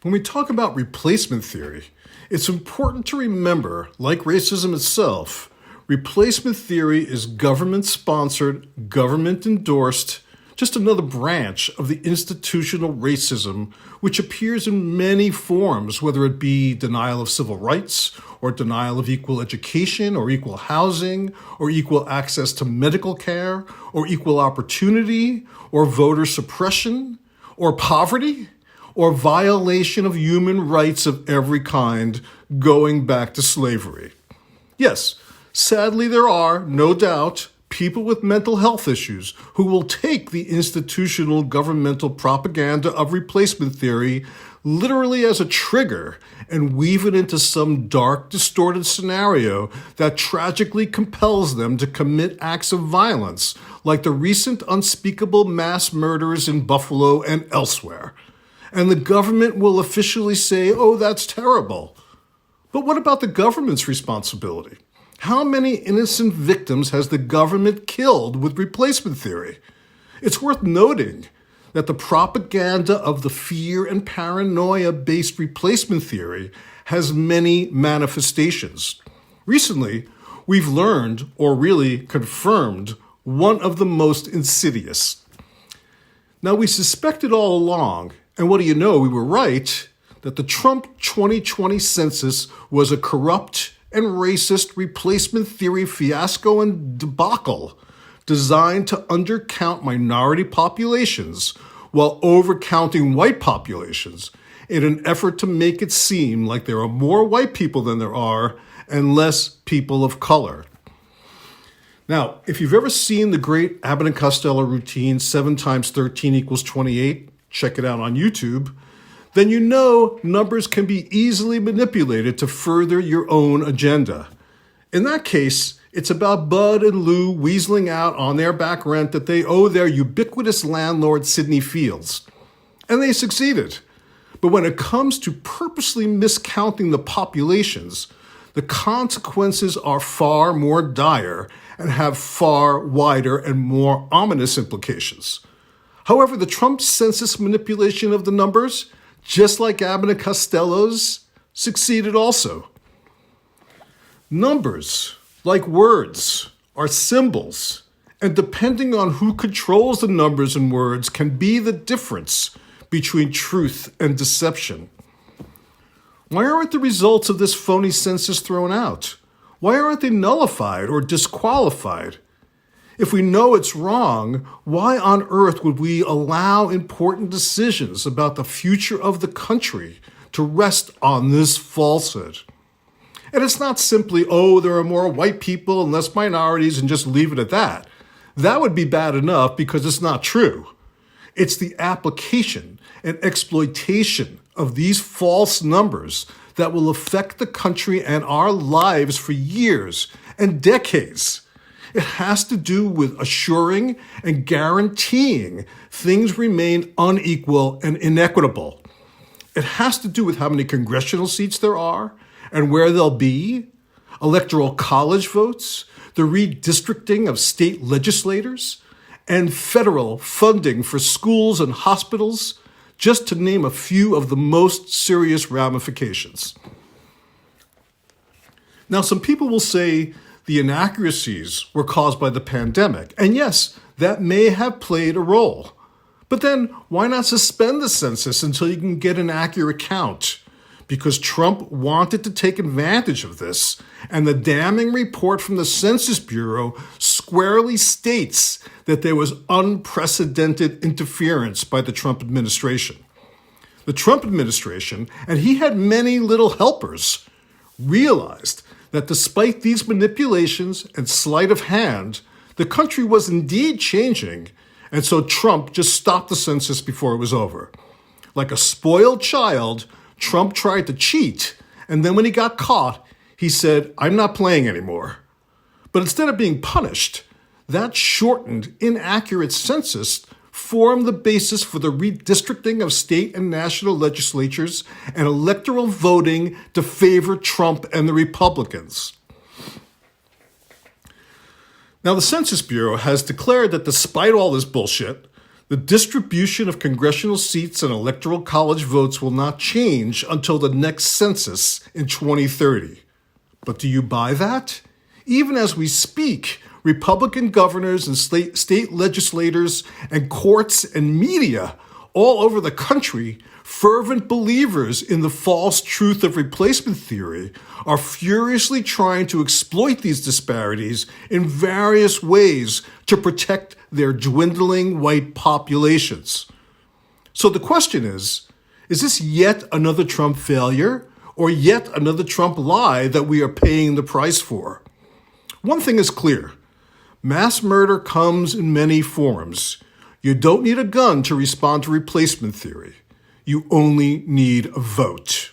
When we talk about replacement theory, it's important to remember, like racism itself, replacement theory is government-sponsored, government-endorsed, just another branch of the institutional racism which appears in many forms, whether it be denial of civil rights, or denial of equal education, or equal housing, or equal access to medical care, or equal opportunity, or voter suppression, or poverty, or violation of human rights of every kind going back to slavery. Yes, sadly there are, no doubt, people with mental health issues who will take the institutional governmental propaganda of replacement theory literally as a trigger and weave it into some dark, distorted scenario that tragically compels them to commit acts of violence, like the recent unspeakable mass murders in Buffalo and elsewhere. And the government will officially say, oh, that's terrible. But what about the government's responsibility? How many innocent victims has the government killed with replacement theory? It's worth noting that the propaganda of the fear and paranoia-based replacement theory has many manifestations. Recently, we've learned, or really confirmed, one of the most insidious. Now, we suspected all along, and what do you know, we were right, that the Trump 2020 census was a corrupt and racist replacement theory fiasco and debacle designed to undercount minority populations while overcounting white populations in an effort to make it seem like there are more white people than there are and less people of color. Now, if you've ever seen the great Abbott and Costello routine, 7 times 13 equals 28, check it out on YouTube, then you know numbers can be easily manipulated to further your own agenda. In that case, it's about Bud and Lou weaseling out on their back rent that they owe their ubiquitous landlord, Sidney Fields. And they succeeded. But when it comes to purposely miscounting the populations, the consequences are far more dire and have far wider and more ominous implications. However, the Trump census manipulation of the numbers, just like Abbott and Costello's, succeeded also. Numbers, like words, are symbols, and depending on who controls the numbers and words can be the difference between truth and deception. Why aren't the results of this phony census thrown out? Why aren't they nullified or disqualified? If we know it's wrong, why on earth would we allow important decisions about the future of the country to rest on this falsehood? And it's not simply, oh, there are more white people and less minorities and just leave it at that. That would be bad enough because it's not true. It's the application and exploitation of these false numbers that will affect the country and our lives for years and decades. It has to do with assuring and guaranteeing things remain unequal and inequitable. It has to do with how many congressional seats there are and where they'll be, electoral college votes, the redistricting of state legislators, and federal funding for schools and hospitals, just to name a few of the most serious ramifications. Now, some people will say the inaccuracies were caused by the pandemic, and yes, that may have played a role. But then, why not suspend the census until you can get an accurate count? Because Trump wanted to take advantage of this, and the damning report from the Census Bureau squarely states that there was unprecedented interference by the Trump administration. The Trump administration, and he had many little helpers, realized that despite these manipulations and sleight of hand, the country was indeed changing, and so Trump just stopped the census before it was over. Like a spoiled child, Trump tried to cheat, and then when he got caught, he said, I'm not playing anymore. But instead of being punished, that shortened, inaccurate census formed the basis for the redistricting of state and national legislatures and electoral voting to favor Trump and the Republicans. Now, the Census Bureau has declared that despite all this bullshit, The distribution of congressional seats and electoral college votes will not change until the next census in 2030. But do you buy that? Even as we speak, Republican governors and state legislators and courts and media all over the country, fervent believers in the false truth of replacement theory, are furiously trying to exploit these disparities in various ways to protect their dwindling white populations. So the question is this yet another Trump failure or yet another Trump lie that we are paying the price for? One thing is clear. Mass murder comes in many forms. You don't need a gun to respond to replacement theory. You only need a vote.